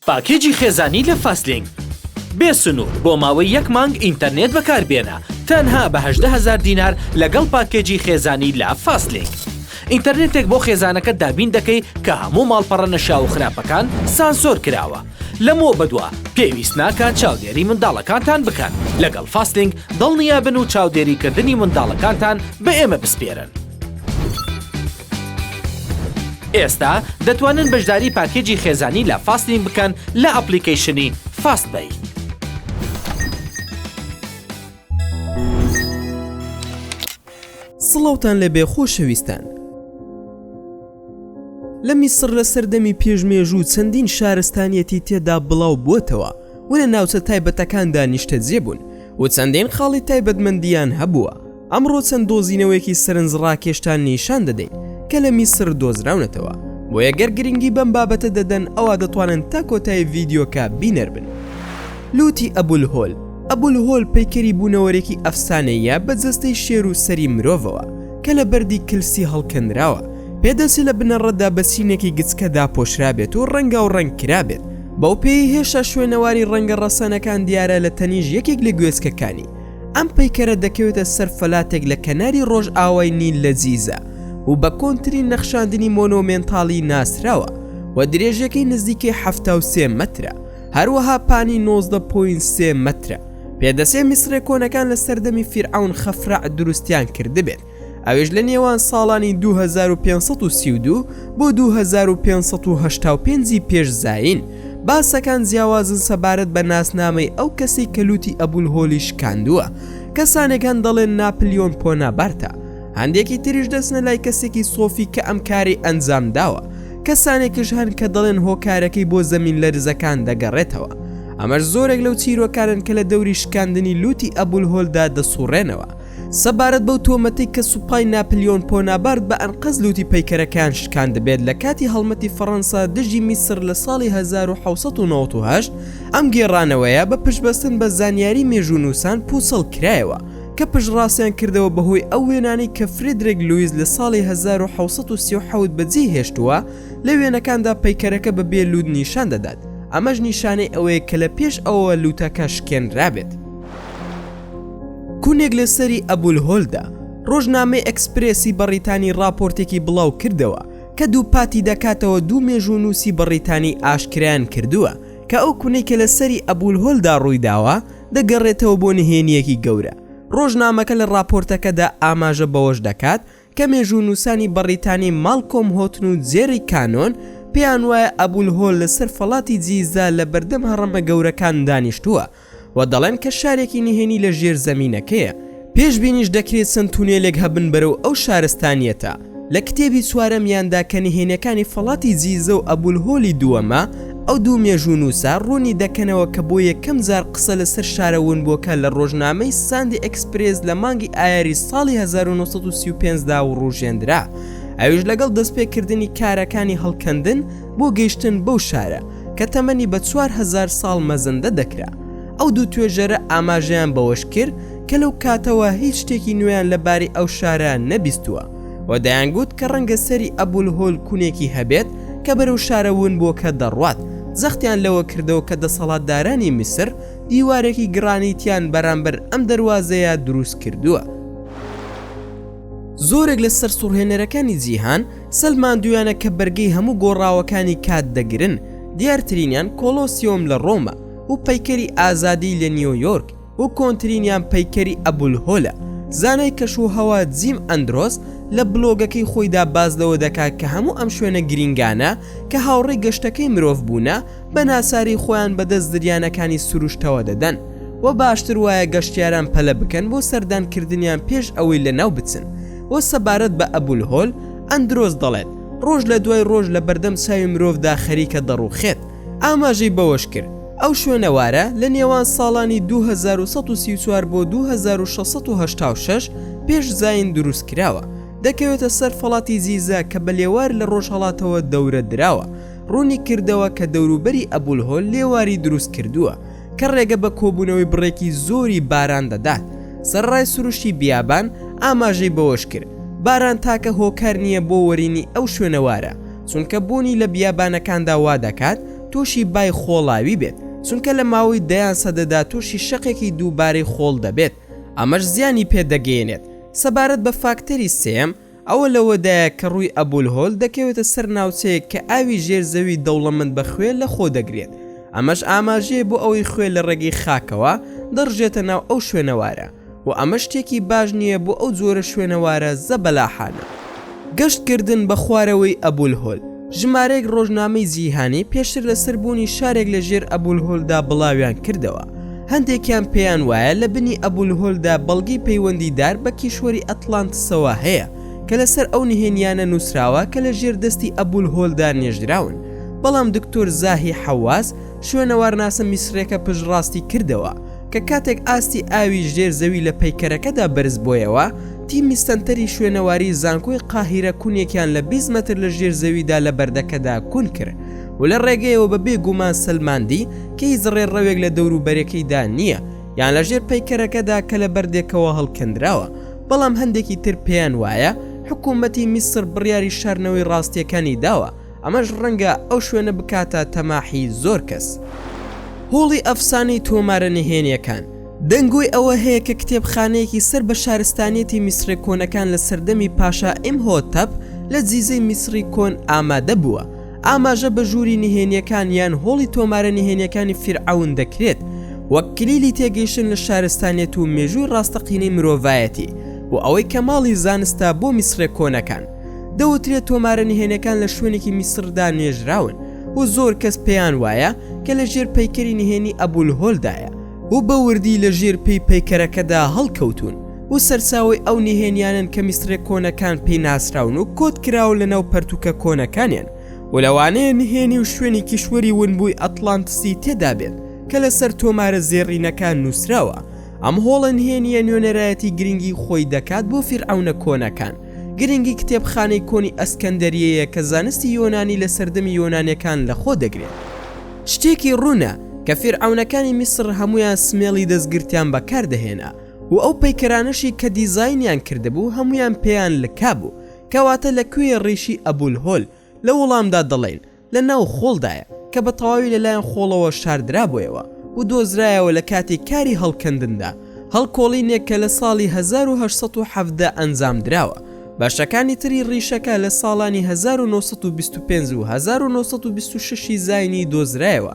پاکێجی خێزانی لە فاستلینگ بێ سنوور بۆ ماوەی یەک مانگ ئینتەرنێت بەکاربێنە تەنها بە 18,000 دینار لەگەڵ پاکێجی خێزانی لە فاستلینگ. ئینتەرنێتێک بۆ خێزانەکەت دابین دەکەی کە هەموو ماڵپەڕە نەشا و خراپەکان سانسۆر کراوە. لەمەوە بەدووە پێویست ناکات چاودێری منداڵەکانتان بکەن. لەگەڵ فاستلینگ دڵنیابن و چاودێریکردنی منداڵەکانتان بە ئێمە بسپێرن. ئێستا دەتوانن بەشداری پاکێجی خێزانی لە فاستلینگ بکەن لە ئەپلیکیشنی فاستبەی. سڵاوتان لە بێخۆشەویستان. لە میسر لە سەردەمی پێشمێژوو چەندین شارستانیەتی تێدا بڵاو بووتەوە و لە ناوچە تایبەتەکاندا نیشتەجێ بوون و چەندین خاڵی تایبەتمەندیان هەبووە. ئەمڕۆ چەند دۆزینەوەیەکی سەرنجڕاکێشتان نیشان دەدەین کە لە میسر دۆزراونەتەوە، بۆیە گەر گرنگی بەم بابەتە دەدەن ئەوا دەتوانن تا کۆتایی ڤیدیۆکە بینەربن. لوتی ئەبولهۆل. ئەبولهۆل پەیکەری بوونەوەرێکی ئەفسانەیە بە جەستەی شێر و سەری مرۆڤەوە کە لە بەردی کلسی هەڵکەندراوە. پێدەچێت لە بنەڕەتدا بە چینێکی گچکەدا پۆشرابێت و ڕەنگە و ڕەنگ کرابێت. بەو پێی هێشتا شوێنەواری ڕەنگە ڕەسەنەکان دیارە لە تەنیژ یەکێک لە گوێچکەکانی. ئەم پەیکەرە دەکەوێتە سەر فەلاتێک لە کەناری ڕۆژ ئاوای نیل لە جیزە و بە کۆنتترین نەخشاندنی مۆنۆمێنتاڵی ناسراوە و درێژەکەی نزیکەی 73 مەترە، هەروەها پانی 19.3 مەترە. پێدەچێت میسرە کۆنەکان لە سەردەمی فیرعەون خەفرع دروستیان کردبێت، ئەوێش لە نێوان ساڵانی 2532 بۆ 2585 پێش زاین. باسەکان جیاوازن سەبارەت بە ناسنامەی ئەو کەسی کە لوتی ئەبولهۆلی شکاندووە. کەسانێکان دەڵێن ناپلیۆن پۆنابارتە، هەندێکی تریش دەچنە لای کەسێکی سۆفی کە ئەم کاری ئەنجام داوە. کەسانێکیش هەن کە دەڵێن هۆکارەکەی بۆ زەمین لەرزەکان دەگەڕێتەوە. ئەمەش زۆرێک لەو چیرۆکارن کە لە دەوری شکاندنی لوتی ئەبولهۆلدا دەسوڕێنەوە. سەبارەت بەو تۆمەتەی کە سوپای ناپلیۆن پۆنابارت بە ئەنقەز لوتی پەیکەرەکان شکاند بێت لە کاتی هەڵمەتی فەڕەنسا دژی میسر لە ساڵی 1798 ئەم گێڕانەوەیە بە پشتبەستن بە زانیاری مێژوونووسان پووسەڵ کرایەوە کە پشتڕاستیان کردەوە بەهۆی ئەو وێنانی کە فرێدرێک لویس لە ساڵی 1737 بەجێ هێشتووە. لە وێنەکاندا پەیکەرەکە بە بێ لود نیشان دەدات. ئەمەش نیشانەی ئەوەیە کە لە پێش ئەوە لوتەکە شکێنرابێت. کوونێک لە سەری ئەبولهۆلدا ڕۆژنامەی ئەکسپرێسی بەڕیتانی راپۆرتێکی بڵاو کردەوە کە دوو پاتی دەکاتەوە دوو مێژوونووسی بەڕیتانی ئاشکرایان کردووە کە ئەو کوونەی کە لە سەری ئەبولهۆلدا ڕوویداوە دەگەڕێتەوە بۆ نهێنیەکی گەورە. ڕۆژنامەکە لە راپۆرتەکەدا ئاماژە بەوەش دەکات کە مێژوونووسانی بەڕیتانی مالکۆم هۆتن و جێری کانۆن پێیان وایە ئەبولهۆل لەسەر فەڵاتی جیزا لە بەردەم هەڕەمە گەورەکان دانیشتووە و دەڵێن کە شارێکی نهێنی لە ژێر زەمینەکەیە. پێشبینیش دەکرێت چەند تونێلێک هەبن بەرەو ئەو شارستانیەتە. لە کتێبی چوارەمیاندا کە نهێنەکانی فەڵاتی جیزە و ئەبولهۆلی دووەمە ئەو دوو مێژوونووسا ڕوونی دەکەنەوە کە بۆ یەکەم جار قسە لەسەر شارەون بۆکە لە ڕۆژنامەی ساندی ئەکسپرێس لە مانگی ئایاری ساڵی 1935دا و ڕوژێندرا. ئەویش لەگەڵ دەستپێکردنی کارەکانی هەڵکەندن بۆ گەیشتن بەو شارە کە تەمەنی بە 4000 ساڵ مەزەندە دەکرا. ئەو دوو توێژەرە ئاماژەیان بەوەش کرد کە لەو کاتەوە هیچ شتێکی نوێیان لەباری ئەو شارە نەبیستووە و دەیانگوت کە ڕەنگە سەری ئەبولهۆل کوونێکی هەبێت کە بەرەو شارەون بۆ کە دەڕوات. زەختیان لەوە کردەوە کە دەسەڵاتدارانی میسر دیوارێکی گرانیتیان بەرامبەر ئەم دەروازەیە دروست کردووە. زۆرێک لە سەر سوڕهێنەرەکانی جیهان سەلماندویانە کە بەرگەی هەموو گۆڕاوەکانی کات دەگرن. دیارترینیان کۆلۆسیۆم لە ڕۆمە و پەیکەری ئازادی لە نیویۆرک و کۆنتترینیان پەیکەری ئەبولهۆلە. زانای کەشوهەوا جیم ئەندرۆس لە بلۆگەکەی خۆیدا بازلەوە دەکات کە هەموو ئەم شوێنە گرنگانە کە هاوڕێی گەشتەکەی مرۆڤ بوونە بە ناساری خۆیان بەدەست زریانەکانی سروشتەوە دەدەن و باشتر وایە گەشتیاران پەلە بکەن بۆ سەردانکردنیان پێش ئەوەی لە ناو بچن. و سەبارەت بە ئەبولهۆل ئەندرۆس دەڵێت ڕۆژ لە دوای ڕۆژ لە بەردەم چاوی مرۆڤدا خەریکە دەڕوخێت. ئاماژەی بەوەش کرد ئەو شوێنەوارە لە نێوان ساڵانی 2134 بۆ 2686 پێش زاین دروست کراوە. دەکەوێتە سەر فەڵاتی جیزە کە بە لێوار لە ڕۆژهەڵاتەوە دەورە دراوە. ڕوونی کردەوە کە دەوروبەری ئەبولهۆل لێواری دروست کردووە کە ڕێگە بە کۆبوونەوەی بڕێکی زۆری باران دەدات. سەرڕای سروشتی بیابان ئاماژەی بەوەش کرد باران تاکە هۆکار نییە بۆ وەرینی ئەو شوێنەوارە چونکە بوونی لە بیابانەکاندا وا دەکات تووشی بای خۆڵاوی بێت چونکە لە ماوەی دەیان سەدەدا تووشی شەقێکی دووبارەی خۆڵ دەبێت ئەمەش زیانی پێدەگەێنێت. سەبارەت بە فاکتەری سێم ئەوە لەوەدایە کە ڕووی ئەبولهۆل دەکەوێتە سەر ناوچەیەک کە ئاوی ژێرزەوی دەوڵەمەند بە خوێ لە خۆ دەگرێت. ئەمەش ئاماژەیە بۆ ئەوەی خوێ لە ڕێگەی خاکەوە دەڕژێتە ناو ئەو شوێنەوارە و ئەمە شتێکی باش نییە بۆ ئەو جۆرە شوێنەوارە زەبەلاحانە. گەشتکردن بە خوارەوەی ئەبولهۆل ژمارەیەک ڕۆژنامەی جیهانی پێشتر لەسەر بوونی شارێک لە ژێر ئەبولهۆلدا بڵاویان کردەوە. هەندێکیان پێیان وایە لە بنی ئەبولهۆلدا بەڵگی پەیوەندیدار بە کیشوەری ئەتلانتسەوە هەیە کە لەسەر ئەو نهێنیانە نووسراوە کە لە ژێر دەستی ئەبولهۆلدا نێژراون. بەڵام دکتۆر زاهی حەواس شوێنەوارناسە میسرێکە پشڕاستی کردەوە کە کاتێک ئاستی ئاوی ژێر زەوی لە پەیکەرەکەدا بەرز بۆیەوە تیمی سەنتەری شوێنەواری زانکۆی قاهیرە کونێکیان لە 20 مەتر لە ژێر زەویدا لە بەردەکەدا کون کرد و لە ڕێگەیەوە بەبێ گومان سلماندی کە هیچ ڕێڕەوێک لە دەوروبەرەکەیدا نییە یان لە ژێر پەیکەرەکەدا کە لە بەردێکەوە هەڵکەندراوە. بەڵام هەندێکی تر پێیان وایە حکوومەتی میسر بڕیاری شارنەوەی ڕاستیەکانی داوە ئەمەش ڕەنگە ئەو شوێنە بکاتە تەماحی زۆر کەس. هۆڵی ئەفسانەی تۆمارە نهێنیەکان دەنگۆی ئەوە هەیە کە کتێبخانەیەکی سەر بە شارستانیەتی میسری کۆنەکان لە سەردەمی پاشا ئیمهۆتەپ لە جیزەی میسری کۆن ئامادە بووە. ئاماژە بە ژووری نهێنیەکان یان هۆڵی تۆمارە نهێنیەکانی فیرعەون دەکرێت وەک کلیلی تێگەیشتن لە شارستانیەت و مێژووی ڕاستەقینەی مرۆڤایەتی و ئەوەی کە ماڵی زانستە بۆ میسری کۆنەکان. دەوترێت تۆمارە نهێنیەکان لە شوێنێکی میسردا نێژراون و زۆر کەس پێیان وایە کە لە ژێر پەیکەری نهێنی ئەبولهۆلدایە و بە وردی لە ژێر پێی پەیکەرەکەدا هەڵکەوتون و سەرچاوی ئەو نهێنیانن کە میسرێک کۆنەکان پێی ناسراون و کۆت کراوە لە ناو پەرتوکە کۆنەکانیان و لەوانەیە نهێنی و شوێنی کیشوەری ونبووی ئەتلانتسی تێدا بێت کە لەسەر تۆمارە زێڕینەکان نووسراوە. ئەم هۆڵە نهێنیە نوێنەرایەتی گرنگی خۆی دەکات بۆ فیرعەونە کۆنەکان. گرنگی کتێبخانەی کۆنی ئەسکەندەریەیە کە زانستی یۆنانی لە سەردەمی یۆنانیەکان لە خۆ دەگرێت. شتێکی ڕوونە کە فیرعەونەکانی میسر هەمویان سمێڵی دەستگرتیان بەکاردەهێنا و ئەو پەیکەرانەشی کە دیزاینیان کردبوو هەمویان پێیان لکابوو کەواتە لەکوێ ڕیشی ئەبولهۆل لە وەڵامدا دەڵێن لە ناو خۆڵدایە کە بە تەواوی لەلایەن خۆڵەوە شاردرا بۆیەوە و دۆزرایەوە لە کاتی کاری هەڵکەندندا هەڵکۆڵینێک کە لە ساڵی 1970 ئەنجام دراوە. باشەکانی تری ڕیشەکە لە ساڵانی 1925 و 1926 زاینی دۆزرایەوە.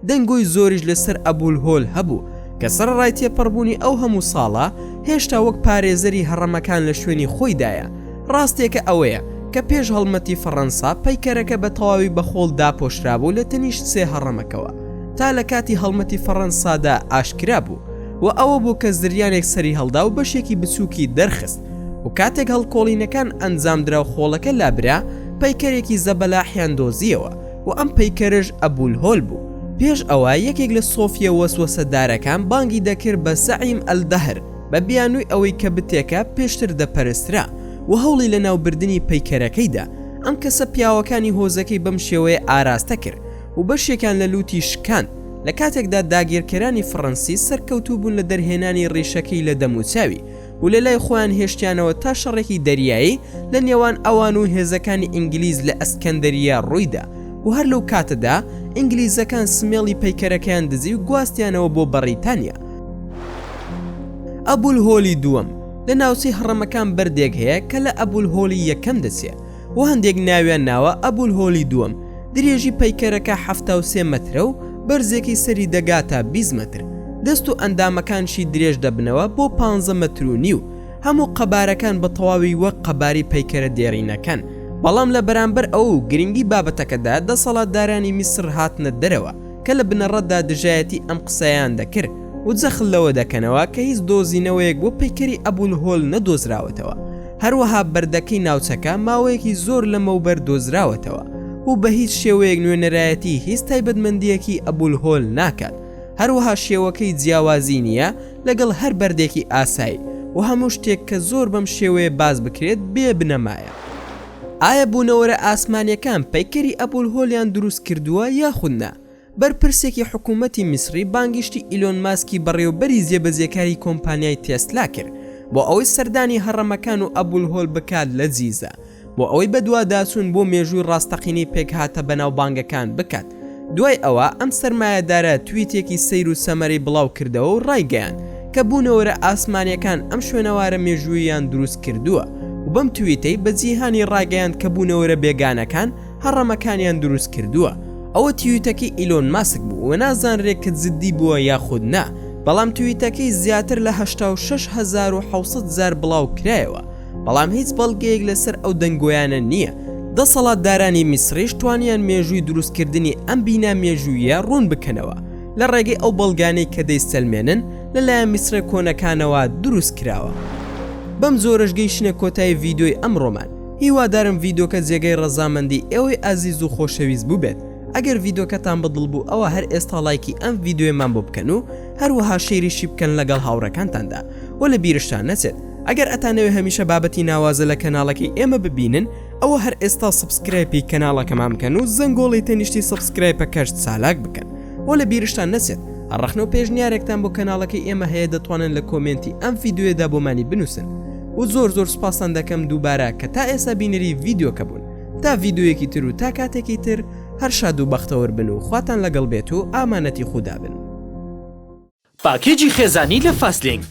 دەنگۆی زۆریش لەسەر ئەبولهۆل هەبوو کە سەرڕای تێپەڕبوونی ئەو هەموو ساڵە هێشتا وەک پارێزەری هەڕەمەکان لە شوێنی خۆیدایە. ڕاستێکە ئەوەیە کە پێش هەڵمەتی فەڕەنسا پەیکەرەکە بە تەواوی بە خۆڵ داپۆشرابوو لە تەنیشت 3 هەڕەمەکەوە تا لە کاتی هەڵمەتی فەڕەنسادا ئاشکرا بوو و ئەوە بوو کە زریانێک سەری هەڵدا و بەشێکی بچووکی دەرخست و کاتێک هەڵکۆڵینەکان ئەنجامدرا و خۆڵەکە لابرا پەیکەرێکی زەبەلاحیان دۆزیەوە و ئەم پەیکەرش ئەبولهۆل بوو. پێش ئەوە یەکێک لە سۆفیە وەسوەسەدارەکان بانگی دەکرد بە زەعیم ئەلدەهر بە بیانووی ئەوەی کە بتێکە پێشتر دەپەرسترا و هەوڵی لە ناوبردنی پەیکەرەکەیدا. ئەم کەسە پیاوەکانی هۆزەکەی بەم شێوەیە ئاراستە کرد و بەشێکان لە لوتی شکاند لە کاتێکدا داگیرکەرانی فڕەنسی سەرکەوتوو بوون لە دەرهێنانی ڕیشەکەی لە دەموچاوی و لە لای خۆیان هێشتیانەوە تا شەڕێکی دەریایی لە نێوان ئەوان و هێزەکانی ئینگلیز لە ئەسکەندەریە ڕوویدا و هەر لەو کاتەدا ئینگلیزەکان سمێڵی پەیکەرەکەیان دزی و گواستیانەوە بۆ بەریتانیا. ئەبولهۆلی دووەم لە ناوچەی هەڕەمەکان بەردێک هەیە کە لە ئەبولهۆلی یەکەم دەچێ و هەندێک ناویان ناوە ئەبولهۆلی دووەم. درێژی پەیکەرەکە 73 مەترە و بەرزێکی سەری دەگاتە 20 مەتر. دەست و ئەندامەکانشی درێژ دەبنەوە بۆ 15 مەتر و نیو. هەموو قەبارەکان بە تەواوی وەک قەباری پەیکەرە دێڕینەکەن. بەڵام لە بەرامبەر ئەو گرنگی بابەتەکەدا دەسەڵاتدارانی میسر هاتنە دەرەوە کە لە بنەڕەتدا دژایەتی ئەم قسەیان دەکرد و جەخل لەوە دەکەنەوە کە هیچ دۆزینەوەیەک بۆ پەیکەری ئەبولهۆل نەدۆزراوەتەوە. هەروەها بەردەکەی ناوچەکە ماوەیەکی زۆر لەمەوبەر دۆزراوەتەوە و بە هیچ شێوەیەک نوێنەرایەتی هیچ تایبەتمەندیەکی ئەبولهۆل ناکات. هەروەها شێوەکەی جیاوازی نییە لەگەڵ هەر بەردێکی ئاسایی و هەموو شتێک کە زۆر بەم شێوەیە باز بکرێت بێ بنەمایە. ئایا بوونەوەرە ئاسمانیەکان پەیکەری ئەبولهۆلیان دروست کردووە یاخودنا؟ بەرپرسێکی حکوومەتی میسری بانگیشتی ئیلۆن ماسکی بەڕێوەبەری جێبەجێکاری کۆمپانیای تێسلا کرد بۆ ئەوەی سەردانی هەڕەمەکان و ئەبولهۆل بکات لە جیزە بۆ ئەوەی بەدواداچوون بۆ مێژووی ڕاستەقینەی پێک هاتە بەناو بانگەکان بکات دوای ئەوە ئەم سەرمایەدارە تویتێکی سەیر و سەمەری بڵاو کردەوە و ڕایگەیان کە بوونەوەرە ئاسمانیەکان ئەم شوێنەوارە مێژووییان دروست کردووە و بەم تویتەی بە جیهانی ڕاگەیان کە بوونەوەرە بێگانەکان هەڕەمەکانیان دروست کردووە. ئەوە تویتەکەی ئیلۆن ماسک بوو و نازانرێت کە جددی بووە یاخود نا، بەڵام تویتەکەی زیاتر لە 86,700 بڵاو کرایەوە، بەڵام هیچ بەڵگەیەک لەسەر ئەو دەنگۆیانە نییە. دەسەڵاتدارانی میسریش توانیان مێژووی دروستکردنی ئەم بینا مێژوویە ڕوون بکەنەوە لە ڕێگەی ئەو بەڵگانەی کە دەیسەلمێنن لەلایەن میسرە کۆنەکانەوە دروست کراوە. بەم زۆرش گەیشتنە کۆتایی ڤیدیۆی ئەمڕۆمان. هیوادارم ڤیدیۆکە جێگەی ڕەزامەندی ئێوەی ئازیز و خۆشەویست بووبێت. ئەگەر ڤیدیۆکەتان بەدڵ بوو ئەوە هەر ئێستا لایکی ئەم ڤیدیۆمان بۆ بکەن و هەروەها شەیریشی بکەن لەگەڵ هاوڕەکانتاندا و لە بیرشتان نەچێت ئەگەر ئەتانەوێ هەمیشە بابەتی ناوازە لە کەناڵەکەی ئێمە ببینن ئەوە هەر ئێستا سبسکرایبی کەناڵەکەمان بکەن و زەنگۆڵی تەنیشتی سبسکرایبەکەش چالاک بکەن و لە بیرشتان نەچێت ئەڕەخنە و پێشنیارێکتان بۆ کەناڵەکەی ئێمە هەیە دەتوانن لە کۆمنتی ئەم ڤیدیۆدا بۆمانی بنووسن و زۆر سوپاسان دەکەم دووبارە کە تا ئێستا بینەری ڤیدیۆکە بوون. تا ڤیدیۆیەکی تر و تا کاتێکی تر هەر شاد و بەختەوەر بن و خواتان لەگەڵ بێت و ئامانەتی خودا بن. پاکێجی خێزانی لە فاستلینگ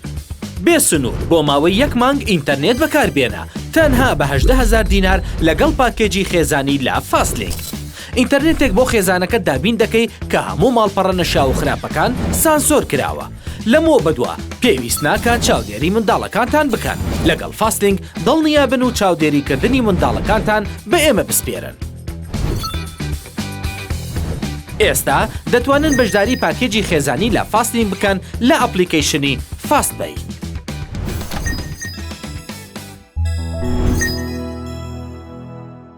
بێ سنوور بۆ ماوەی 1 مانگ ئینتەرنێت بەکاربێنە تەنها بە 18,000 دینار لەگەڵ پاکێجی خێزانی لە فاستلینگ. ئینتەرنێتێک بۆ خێزانەکە دابین دەکەی کە هەموو ماڵپەڕە نەشاو و خراپەکان سانسۆر کراوە. لەمەوە بەدووە پێویست ناکات چاودێری منداڵەکانتان بکەن. لەگەڵ فاستلینگ دڵنیا بن و چاودێریکردنی منداڵەکانتان بە ئێمە بسپێرن. ئێستا دەتوانن بەشداری پاکێجی خێزانی لە فاستلینگ بکەن لە ئەپلیکیشنی فاستبەی.